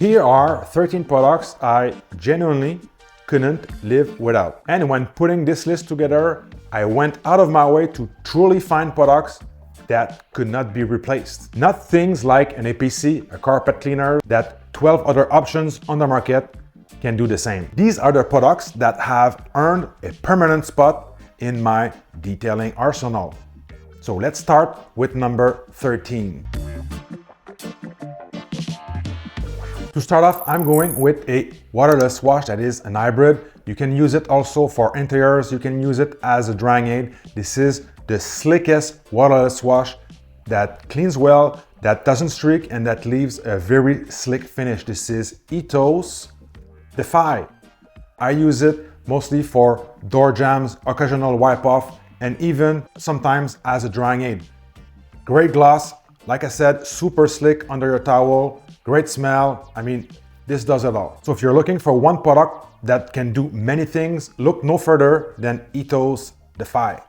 Here are 13 products I genuinely couldn't live without. And when putting this list together, I went out of my way to truly find products that could not be replaced. Not things like an APC, a carpet cleaner, that 12 other options on the market can do the same. These are the products that have earned a permanent spot in my detailing arsenal. So let's start with number 13. To start off, I'm going with a waterless wash that is an hybrid. You can use it also for interiors. You can use it as a drying aid. This is the slickest waterless wash that cleans well, that doesn't streak, and that leaves a very slick finish. This is Ittos Defy. I use it mostly for door jams, occasional wipe off, and even sometimes as a drying aid. Great gloss, like I said, super slick under your towel, great smell. I mean, this does it all. So if you're looking for one product that can do many things, look no further than Ittos Defy.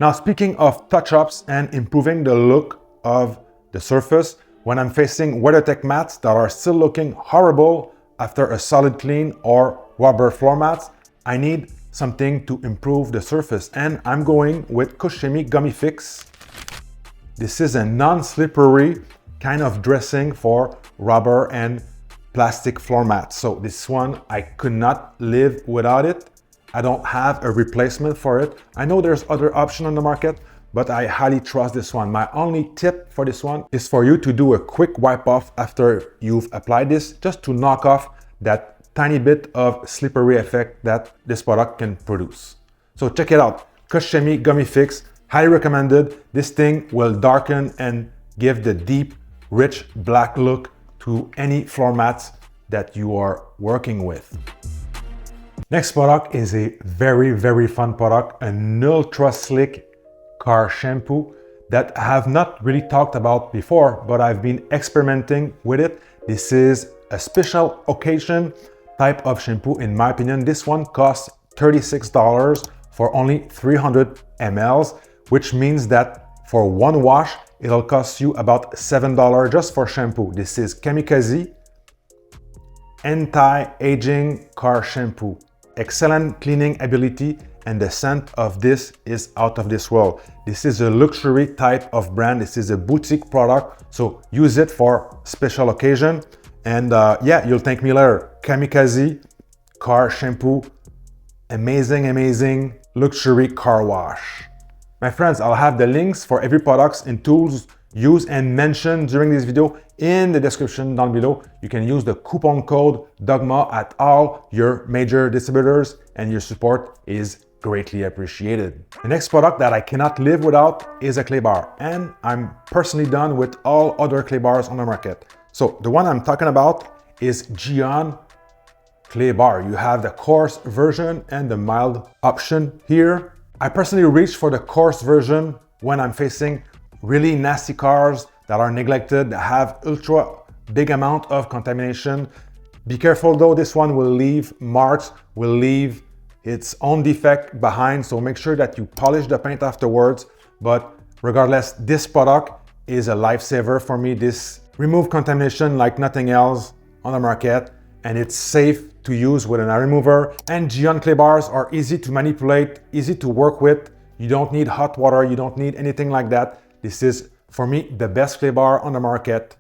Now, speaking of touch-ups and improving the look of the surface, when I'm facing WeatherTech mats that are still looking horrible after a solid clean or rubber floor mats, I need something to improve the surface, and I'm going with Koshimi Gummy Fix. This is a non-slippery kind of dressing for rubber and plastic floor mats. So this one, I could not live without it. I don't have a replacement for it. I know there's other options on the market, but I highly trust this one. My only tip for this one is for you to do a quick wipe off after you've applied this, just to knock off that tiny bit of slippery effect that this product can produce. So check it out, Koshimi Gummy Fix, highly recommended. This thing will darken and give the deep, rich black look to any floor mats that you are working with. Next product is a very fun product, an ultra slick car shampoo that I have not really talked about before, but I've been experimenting with it. This is a special occasion type of shampoo in my opinion. This one costs $36 for only 300 ml, which means that for one wash, it'll cost you about $7 just for shampoo. This is Kamikazi Anti-Aging Car Shampoo. Excellent cleaning ability, and the scent of this is out of this world. This is a luxury type of brand. This is a boutique product, so use it for special occasion. And yeah, you'll thank me later. Kamikazi Car Shampoo, amazing luxury car wash. My friends, I'll have the links for every product and tools used and mentioned during this video in the description down below. You can use the coupon code Dogma at all your major distributors, and your support is greatly appreciated. The next product that I cannot live without is a Claybar, and I'm personally done with all other Claybars on the market. So the one I'm talking about is Gian Claybar. You have the coarse version and the mild option here. I personally reach for the coarse version when I'm facing really nasty cars that are neglected, that have ultra big amount of contamination. Be careful though, this one will leave marks, will leave its own defect behind, so make sure that you polish the paint afterwards. But regardless, this product is a lifesaver for me. This removes contamination like nothing else on the market, and it's safe to use with an eye remover. And Gian Claybars are easy to manipulate, easy to work with. You don't need hot water, you don't need anything like that. This is, for me, the best Claybar on the market.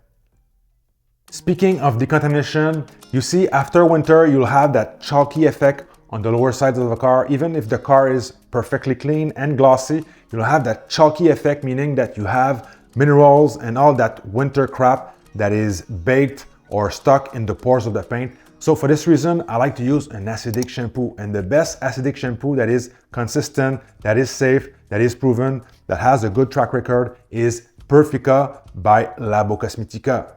Speaking of decontamination, you see after winter, you'll have that chalky effect on the lower sides of the car. Even if the car is perfectly clean and glossy, you'll have that chalky effect, meaning that you have minerals and all that winter crap that is baked or stuck in the pores of the paint. So for this reason, I like to use an acidic shampoo, and the best acidic shampoo that is consistent, that is safe, that is proven, that has a good track record is Perfeca by Labokica.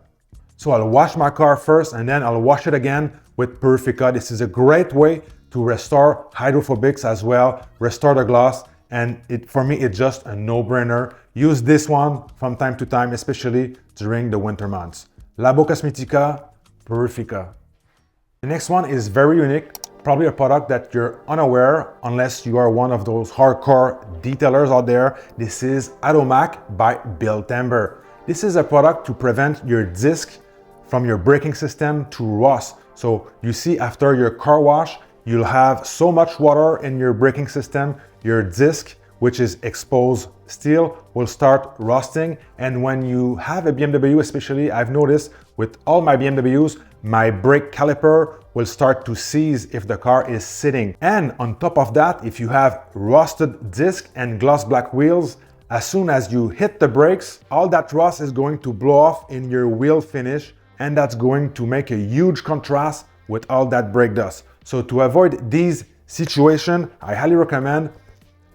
So I'll wash my car first and then I'll wash it again with Perfeca. This is a great way to restore hydrophobics as well, restore the gloss, and for me, it's just a no-brainer. Use this one from time to time, especially during the winter months. Labokica, Perfeca. The next one is very unique, probably a product that you're unaware unless you are one of those hardcore detailers out there. This is Automac by Bill Timber. This is a product to prevent your disc from your braking system to rust. So you see after your car wash, you'll have so much water in your braking system, your disc, which is exposed steel, will start rusting. And when you have a BMW, especially, I've noticed with all my BMWs, my brake caliper will start to seize if the car is sitting. And on top of that, if you have rusted disc and gloss black wheels, as soon as you hit the brakes, all that rust is going to blow off in your wheel finish, and that's going to make a huge contrast with all that brake dust. So to avoid these situations, I highly recommend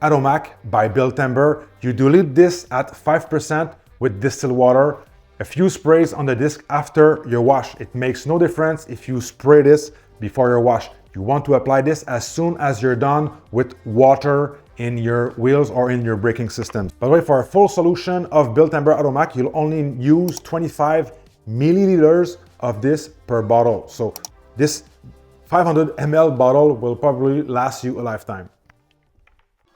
Automac by Built Timber. You dilute this at 5% with distilled water, a few sprays on the disc after your wash. It makes no difference if you spray this before your wash. You want to apply this as soon as you're done with water in your wheels or in your braking system. By the way, for a full solution of Built Timber Automac, you'll only use 25 milliliters of this per bottle. So this 500 ml bottle will probably last you a lifetime.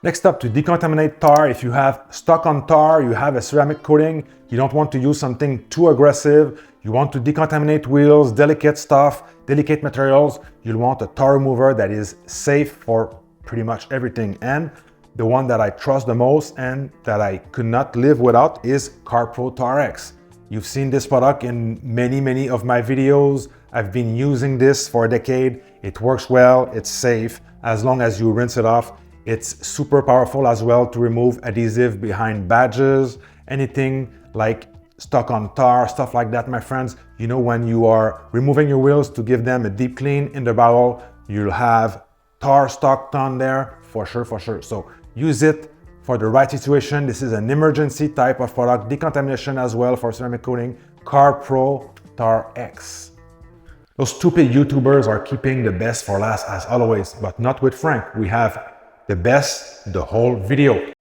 Next up, to decontaminate tar. If you have stuck on tar, you have a ceramic coating, you don't want to use something too aggressive, you want to decontaminate wheels, delicate stuff, delicate materials, you'll want a tar remover that is safe for pretty much everything. And the one that I trust the most and that I could not live without is CarProx Tar X. You've seen this product in many of my videos. I've been using this for a decade. It works well, it's safe, as long as you rinse it off. It's super powerful as well to remove adhesive behind badges, anything like stuck on tar, stuff like that, my friends. You know, when you are removing your wheels to give them a deep clean in the bottle, you'll have tar stuck on there for sure. So use it for the right situation. This is an emergency type of product, decontamination as well for ceramic coating, CarProx Tar X. Those stupid YouTubers are keeping the best for last as always, but not with Frank. We have the best the whole video.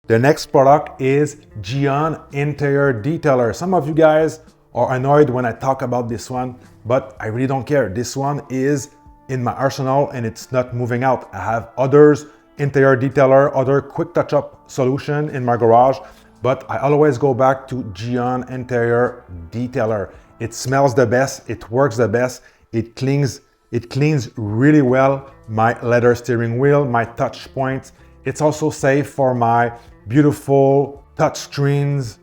The next product is Gian Interior Detailer. Some of you guys are annoyed when I talk about this one, but I really don't care. This one is in my arsenal and it's not moving out. I have others, interior detailer, other quick touch-up solution in my garage, but I always go back to Gian Interior Detailer. It smells the best, it works the best, it cleans really well my leather steering wheel, my touch points. It's also safe for my beautiful touch screens,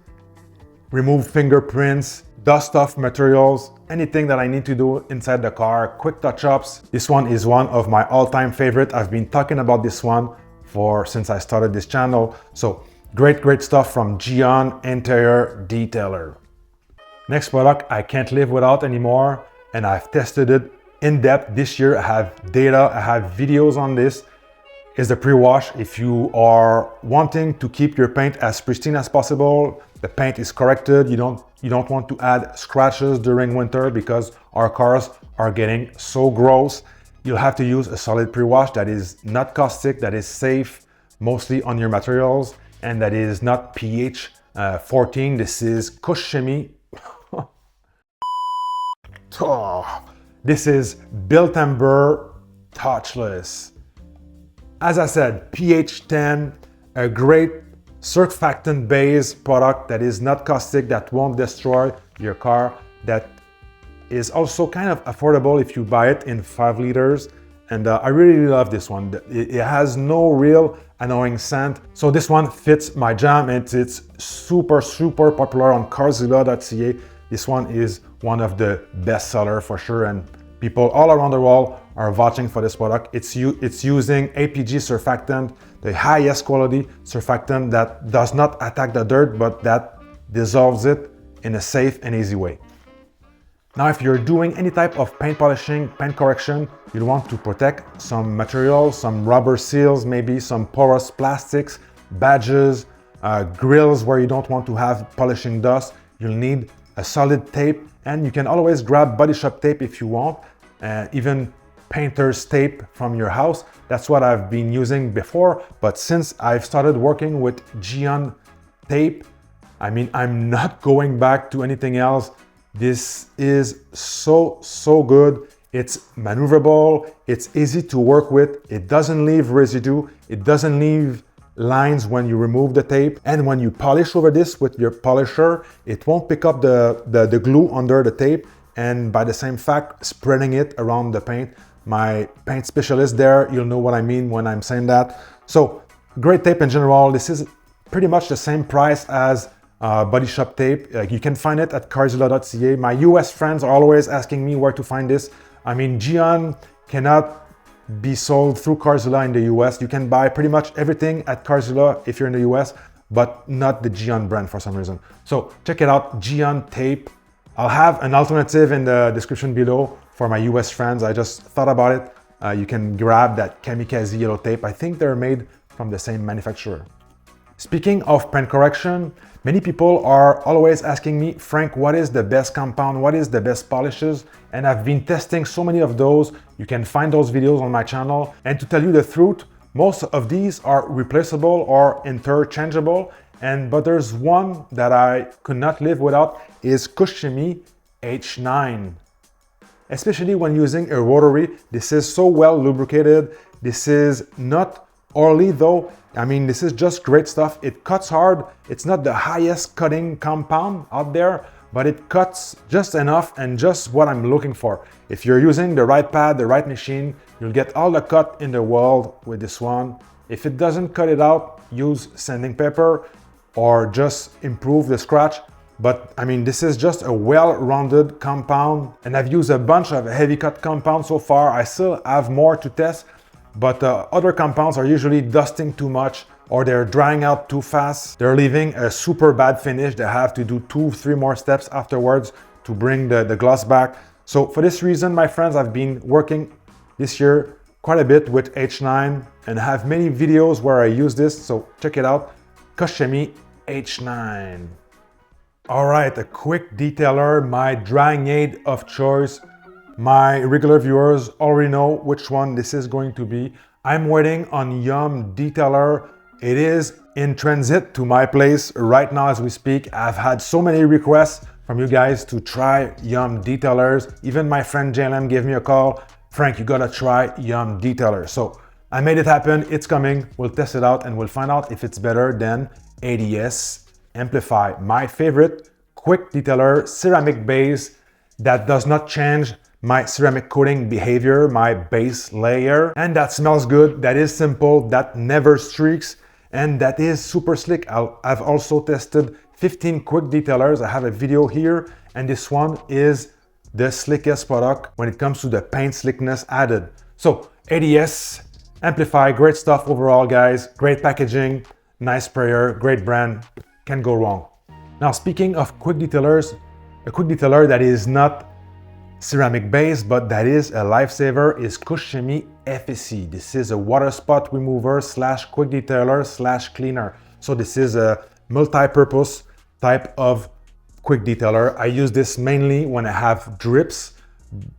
remove fingerprints, dust off materials, anything that I need to do inside the car, quick touch-ups. This one is one of my all-time favorite. I've been talking about this one since I started this channel. So great stuff from Gian Interior Detailer. Next product I can't live without anymore, and I've tested it in depth this year. I have data, I have videos on this, is the pre-wash. If you are wanting to keep your paint as pristine as possible, the paint is corrected, you don't want to add scratches during winter because our cars are getting so gross, you'll have to use a solid pre-wash that is not caustic, that is safe mostly on your materials, and that is not pH 14. This is Kushimi. This is Built Timber Touchless. As I said, pH 10, a great surfactant based product that is not caustic, that won't destroy your car, that is also kind of affordable if you buy it in 5 liters. And I really love this one. It has no real annoying scent. So this one fits my jam, and it's super popular on carzilla.ca. This one is one of the best sellers for sure, and people all around the world are vouching for this product. It's using APG surfactant, the highest quality surfactant that does not attack the dirt, but that dissolves it in a safe and easy way. Now, if you're doing any type of paint polishing, paint correction, you'll want to protect some materials, some rubber seals, maybe some porous plastics, badges, grills where you don't want to have polishing dust. You'll need a solid tape, and you can always grab body shop tape if you want, even painter's tape from your house. That's what I've been using before, but since I've started working with Gian Tape, I mean, I'm not going back to anything else. This is so good. It's maneuverable, it's easy to work with, it doesn't leave residue, it doesn't leave lines when you remove the tape. And when you polish over this with your polisher, it won't pick up the glue under the tape. And by the same fact, spreading it around the paint. My paint specialist there, you'll know what I mean when I'm saying that. So great tape in general. This is pretty much the same price as body shop tape. You can find it at carzilla.ca. My US friends are always asking me where to find this. I mean, Gian cannot be sold through Carzilla in the US. You can buy pretty much everything at Carzilla if you're in the US, but not the Gian brand for some reason. So check it out, Gian Tape. I'll have an alternative in the description below for my US friends. I just thought about it. You can grab that Kamikazi yellow tape. I think they're made from the same manufacturer. Speaking of paint correction, many people are always asking me, Frank, what is the best compound? What is the best polishes? And I've been testing so many of those. You can find those videos on my channel. And to tell you the truth, most of these are replaceable or interchangeable. But there's one that I could not live without is Kushimi H9. Especially when using a rotary, this is so well lubricated. This is not oily though. I mean, this is just great stuff. It cuts hard. It's not the highest cutting compound out there, but it cuts just enough and just what I'm looking for. If you're using the right pad, the right machine, you'll get all the cut in the world with this one. If it doesn't cut it out, use sanding paper or just improve the scratch. But I mean, this is just a well-rounded compound, and I've used a bunch of heavy cut compounds so far. I still have more to test, but other compounds are usually dusting too much or they're drying out too fast. They're leaving a super bad finish. They have to do 2-3 more steps afterwards to bring the gloss back. So for this reason, my friends, I've been working this year quite a bit with H9 and have many videos where I use this. So check it out, Kushimi H9. All right, a quick detailer, my drying aid of choice. My regular viewers already know which one this is going to be. I'm waiting on Yum Detailer. It is in transit to my place right now as we speak. I've had so many requests from you guys to try Yum Detailers. Even my friend JLM gave me a call. Frank, you gotta try Yum Detailer. So I made it happen, it's coming. We'll test it out and we'll find out if it's better than ADS Amplify. My favorite quick detailer, ceramic base that does not change my ceramic coating behavior, my base layer, and that smells good, that is simple, that never streaks, and that is super slick. I've also tested 15 quick detailers. I have a video here, and this one is the slickest product when it comes to the paint slickness added. So ADS Amplify, great stuff overall, guys. Great packaging, nice sprayer, great brand, can't go wrong. Now, speaking of quick detailers, a quick detailer that is not ceramic base, but that is a lifesaver is Kushimi FE. This is a water spot remover / quick detailer / cleaner. So this is a multi-purpose type of quick detailer. I use this mainly when I have drips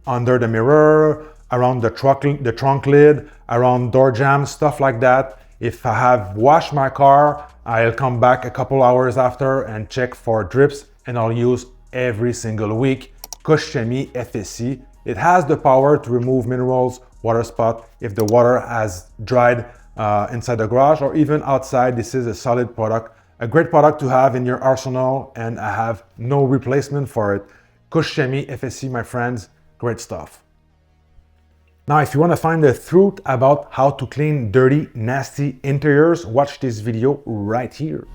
under the mirror, around the trunk lid, around door jambs, stuff like that. If I have washed my car, I'll come back a couple hours after and check for drips, and I'll use every single week Kushimi FE. It has the power to remove minerals, water spot, if the water has dried inside the garage or even outside. This is a solid product, a great product to have in your arsenal, and I have no replacement for it. Kushimi FE, my friends, great stuff. Now, if you want to find the truth about how to clean dirty, nasty interiors, watch this video right here.